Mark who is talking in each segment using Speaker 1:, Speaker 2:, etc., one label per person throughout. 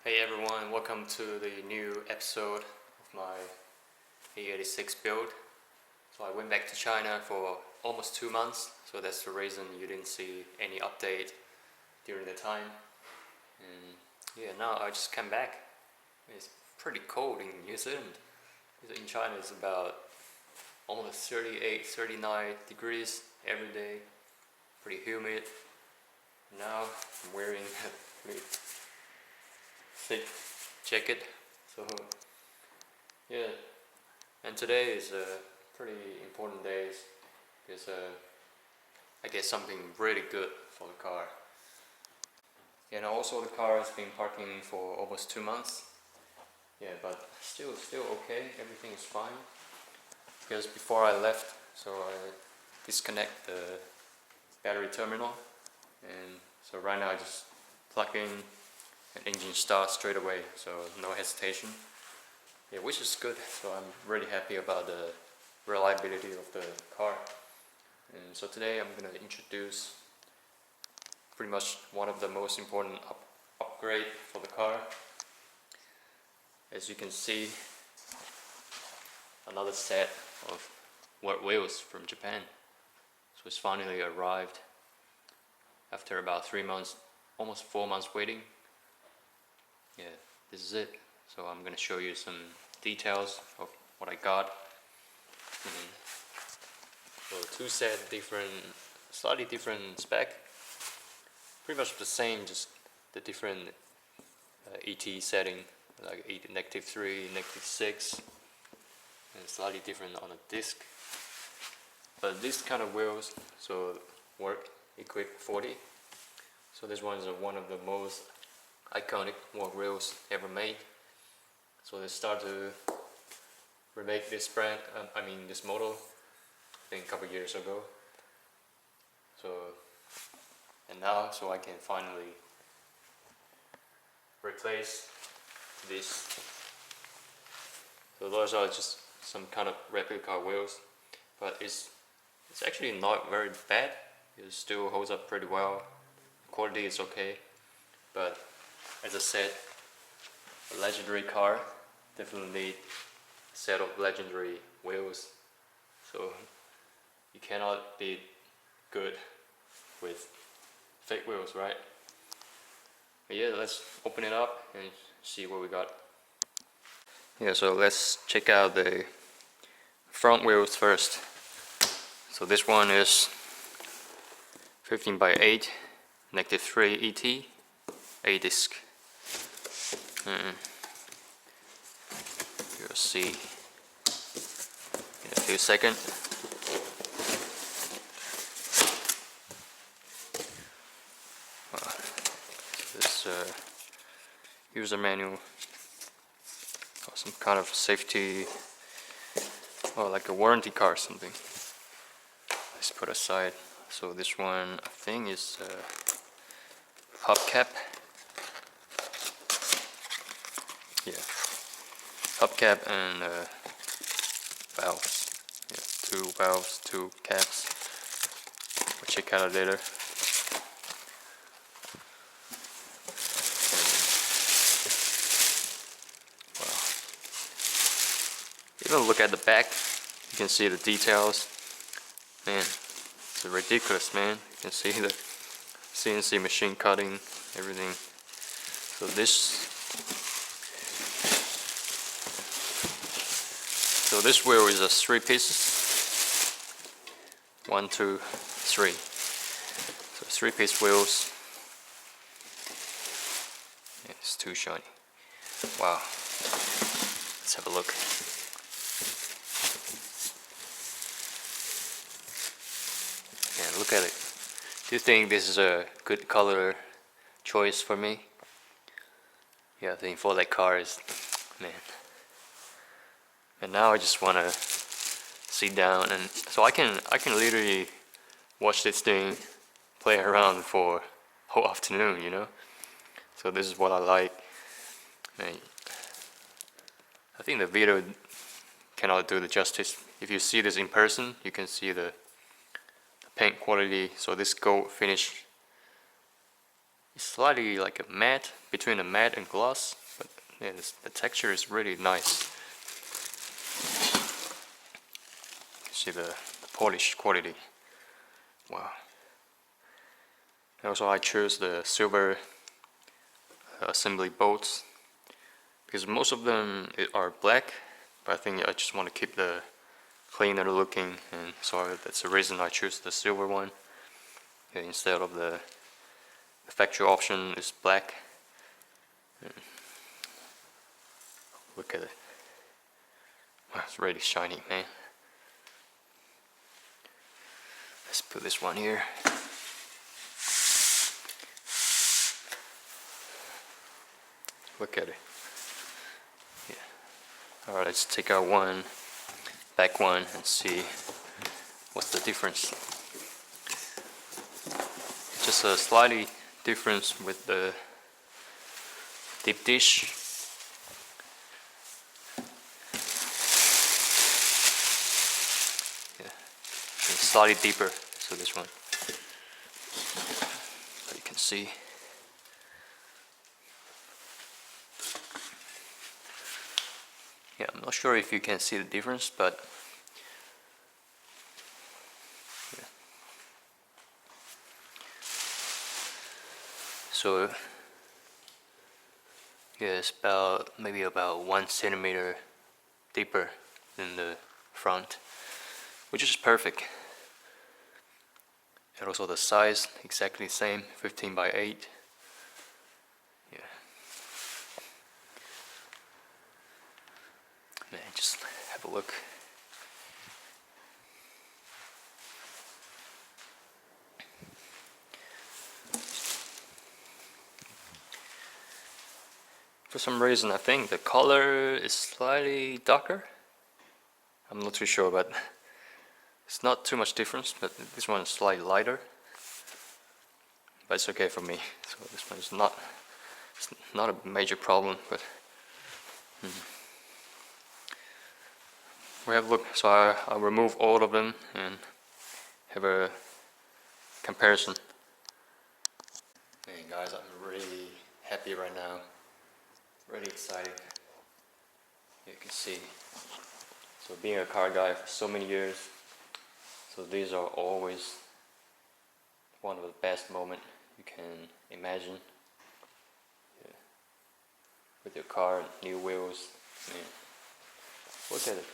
Speaker 1: Hey everyone, welcome to the new episode of my AE86 build. So I went back to China for almost 2 months, so that's the reason you didn't see any update during the time. And yeah, now I just came back. It's pretty cold in New Zealand. In China it's about almost 38, 39 degrees every day, pretty humid. Now I'm wearing a pretty thick jacket, so yeah. And today is a pretty important day because I get something really good for the car. And also the car has been parking for almost 2 months. Yeah, but still okay, everything is fine. Because before I left, so I disconnect the battery terminal, and so right now I just plug in and engine starts straight away, so no hesitation. Yeah, which is good, so I'm really happy about the reliability of the car. And so today I'm going to introduce pretty much one of the most important upgrade for the car. As you can see, another set of wet wheels from Japan. So it's finally arrived after about 3 months, almost 4 months waiting. Yeah, this is it. So I'm gonna show you some details of what I got. So two set slightly different spec. Pretty much the same, just the different ET setting, like -3, -6, and slightly different on the disc. But this kind of wheels, so work equipped 40. So this one is one of the most iconic work wheels ever made. So they start to remake this brand, this model, I think a couple years ago. And now, so I can finally replace this. So those are just some kind of replica wheels, but it's actually not very bad. It still holds up pretty well. Quality is okay, but as I said, a legendary car definitely need a set of legendary wheels. So you cannot be good with fake wheels, right? But yeah, let's open it up and see what we got. Yeah, so let's check out the front wheels first. So this one is 15 by 8, -3 ET, A disc. You'll see in a few seconds. This user manual, or some kind of safety, or like a warranty card or something. Let's put aside. So this one I think is hubcap. Yeah, hubcap and valves. Yeah, 2 valves, 2 caps. We'll check out later. Wow. Even look at the back, you can see the details. Man, it's ridiculous, man. You can see the CNC machine cutting, everything. So this wheel is a 3 pieces. 1, 2, 3. So 3-piece wheels. Yeah, it's too shiny. Wow. Let's have a look. Yeah, look at it. Do you think this is a good color choice for me? Yeah, I think for that car is, man. And now I just wanna sit down, and so I can literally watch this thing play around for whole afternoon, you know. So this is what I like. Man, I think the video cannot do the justice. If you see this in person, you can see the paint quality. So this gold finish It's slightly like a matte, between a matte and gloss, but yeah, the texture is really nice. See the polish quality. Wow. And also I chose the silver assembly bolts because most of them are black, but I think I just want to keep the cleaner looking, and so that's the reason I choose the silver one instead of the factory option is black. And look at it. Wow, it's really shiny, man. Let's put this one here. Look at it. Yeah. Alright, let's take out one, back one, and see what's the difference. Just a slightly difference with the deep dish. Yeah, it's slightly deeper, so this one. You can see. Yeah, I'm not sure if you can see the difference, but yeah. So yeah, it's maybe about 1 centimeter deeper than the front, which is perfect. And also the size exactly the same, 15 by 8. Yeah. Man, just have a look. For some reason I think the color is slightly darker. I'm not too sure, but it's not too much difference, but this one is slightly lighter. But it's okay for me. So this one is not a major problem, but we have a look. So I'll remove all of them and have a comparison. Hey guys, I'm really happy right now. Really excited. You can see. So being a car guy for so many years, so these are always one of the best moments you can imagine. Yeah. With your car, new wheels. Man, look at it.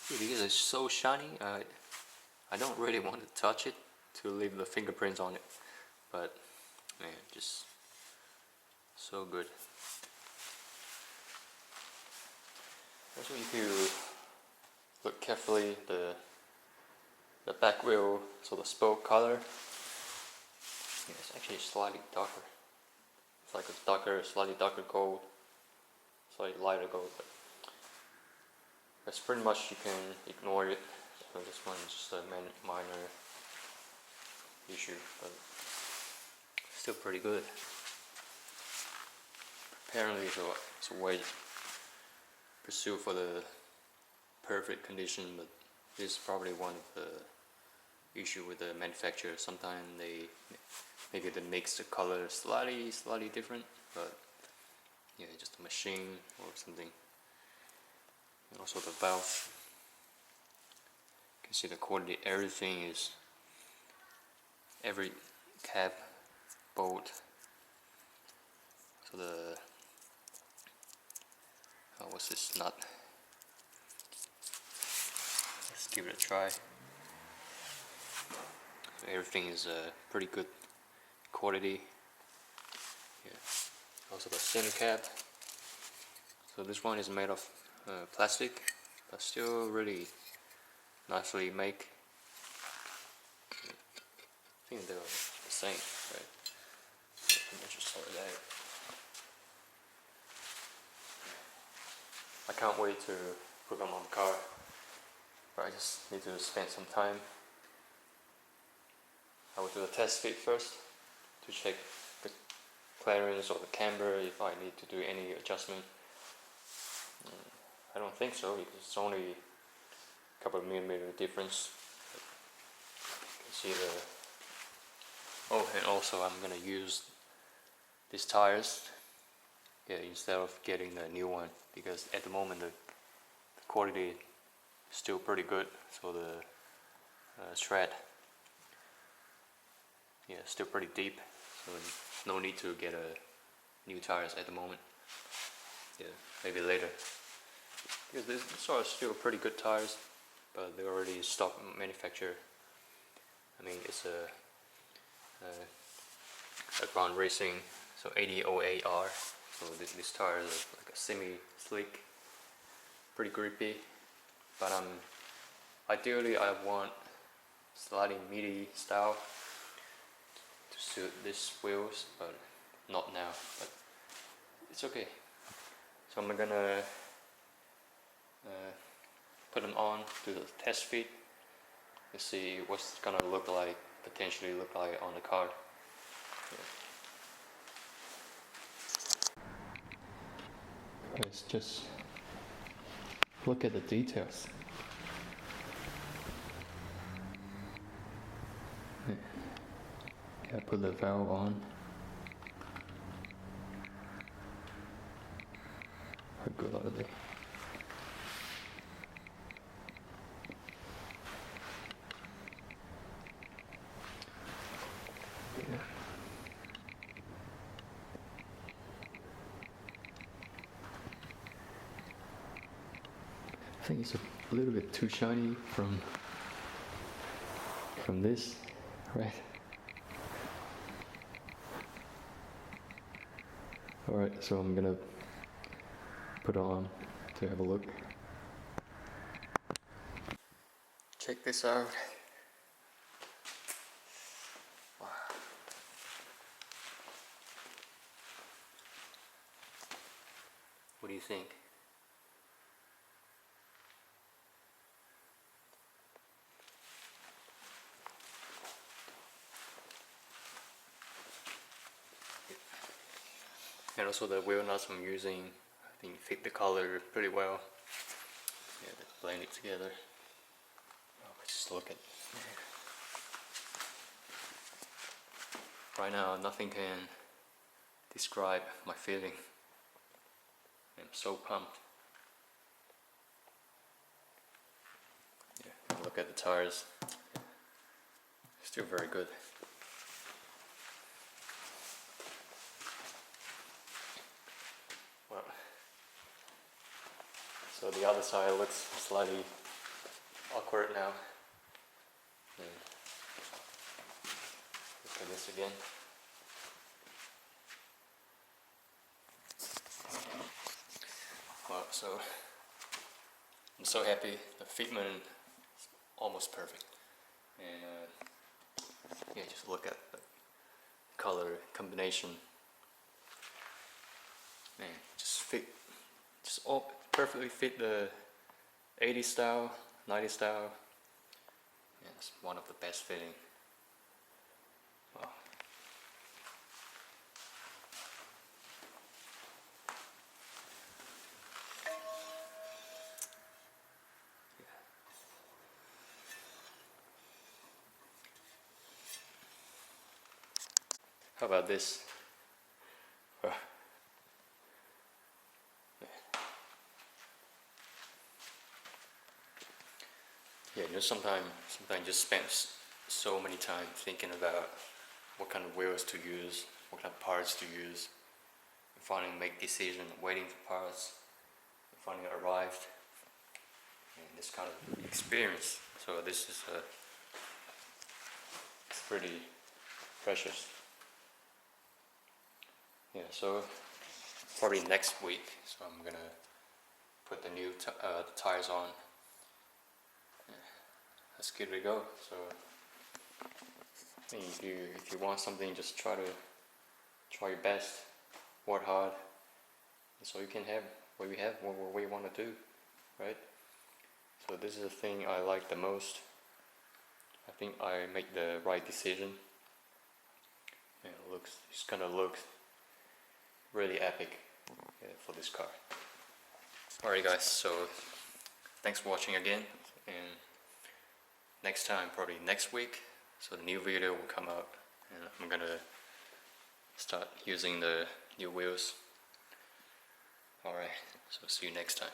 Speaker 1: Because it's so shiny, I don't really want to touch it to leave the fingerprints on it, but man, just so good. Also, if you look carefully, the back wheel, so the spoke color, yeah, it's actually slightly darker. It's like a slightly darker gold, slightly lighter gold, but that's pretty much, you can ignore it. So this one is just a minor issue, but still pretty good. Apparently it's a way to pursue for the perfect condition, but this is probably one of the issue with the manufacturer. Sometimes maybe they mix the color slightly different, but yeah, just a machine or something. And also the valve, you can see the quality, everything is, every cap, bolt, so the, what's this nut, let's give it a try. So everything is pretty good quality. Yeah. Also the center cap, so this one is made of plastic, but still really nicely made. I think they're the same, right? So I can just sort it out. I can't wait to put them on the car, but I just need to spend some time. I will do a test fit first to check the clearance or the camber if I need to do any adjustment. I don't think so. It's only a couple of millimeter difference. You can see the. Oh, and also I'm gonna use these tires. Yeah, instead of getting the new one, because at the moment the quality is still pretty good. So the tread, yeah, still pretty deep. So no need to get a new tires at the moment. Yeah, maybe later. Because these are still pretty good tires, but they're already stock manufacturer. I mean, it's a ground racing, so 8008R. So this tire is like a semi-slick, pretty grippy. But ideally I want sliding meaty style to suit these wheels, but not now. But it's okay. So I'm gonna put them on to the test fit and see what's it's gonna look like, potentially look like on the car. Yeah. Let's just look at the details. Yeah, put the valve on. How good are they? Yeah. I think it's a little bit too shiny from this, right? Alright, so I'm gonna put it on to have a look. Check this out. Wow. What do you think? And also the wheel nuts I'm using, I think fit the color pretty well. Yeah, they blend it together. Oh, just look at. Right now, nothing can describe my feeling. I'm so pumped. Yeah, look at the tires. Still very good. Well, so the other side looks slightly awkward now. And look at this again. Well, so I'm so happy. The fitment is almost perfect. And yeah, just look at the color combination. Man, just all perfectly fit the 80 style, 90 style. Yeah, it's one of the best fitting. Wow. How about this? Yeah, sometimes just spend so many time thinking about what kind of wheels to use, what kind of parts to use, and finally make decision, waiting for parts, and finally arrived, and this kind of experience. So this is it's pretty precious. Yeah, so probably next week, so I'm gonna put the new tires on. Yeah, let's give it a go. So I think if you want something, just try your best, work hard, so you can have what we want to do, right? So this is the thing I like the most. I think I make the right decision. And it's gonna look really epic for this car. Alright guys, so thanks for watching again, and next time, probably next week, so the new video will come out and I'm gonna start using the new wheels. Alright, so see you next time.